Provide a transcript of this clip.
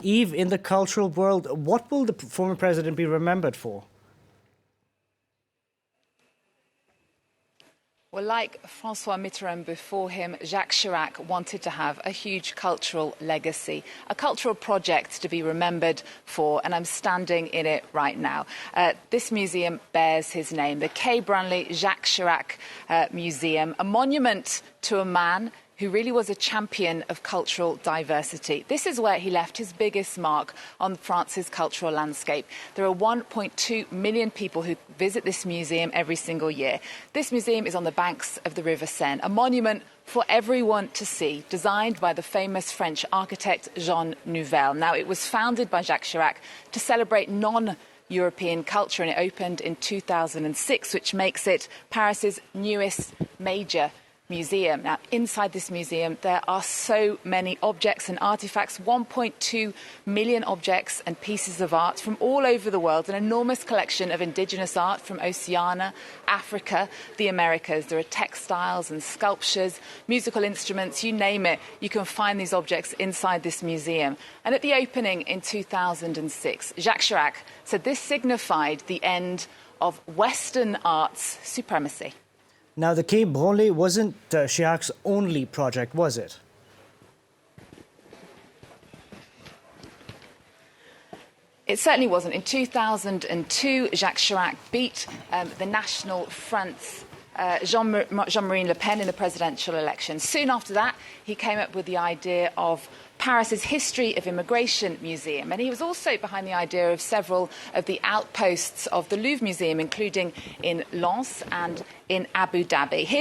Eve, in the cultural world, what will the former president be remembered for? Well, like Francois Mitterrand before him, Jacques Chirac wanted to have a huge cultural legacy, a cultural project to be remembered for, and I'm standing in it right now. This museum bears his name, the Quai Branly Jacques Chirac Museum, a monument to a man who really was a champion of cultural diversity. This is where he left his biggest mark on France's cultural landscape. There are 1.2 million people who visit this museum every single year. This museum is on the banks of the River Seine, a monument for everyone to see, designed by the famous French architect Jean Nouvel. Now, it was founded by Jacques Chirac to celebrate European culture, and it opened in 2006, which makes it Paris's newest major museum. Now, inside this museum, there are so many objects and artifacts, 1.2 million objects and pieces of art from all over the world, an enormous collection of indigenous art from Oceania, Africa, the Americas. There are textiles and sculptures, musical instruments, you name it. You can find these objects inside this museum. And at the opening in 2006, Jacques Chirac said this signified the end of Western art's supremacy. Now, the Quai Branly wasn't Chirac's only project, was it? It certainly wasn't. In 2002, Jacques Chirac beat the National Front's Jean-Marie Le Pen in the presidential election. Soon after that, he came up with the idea of Paris's History of Immigration Museum. And he was also behind the idea of several of the outposts of the Louvre Museum, including in Lens and in Abu Dhabi. Here's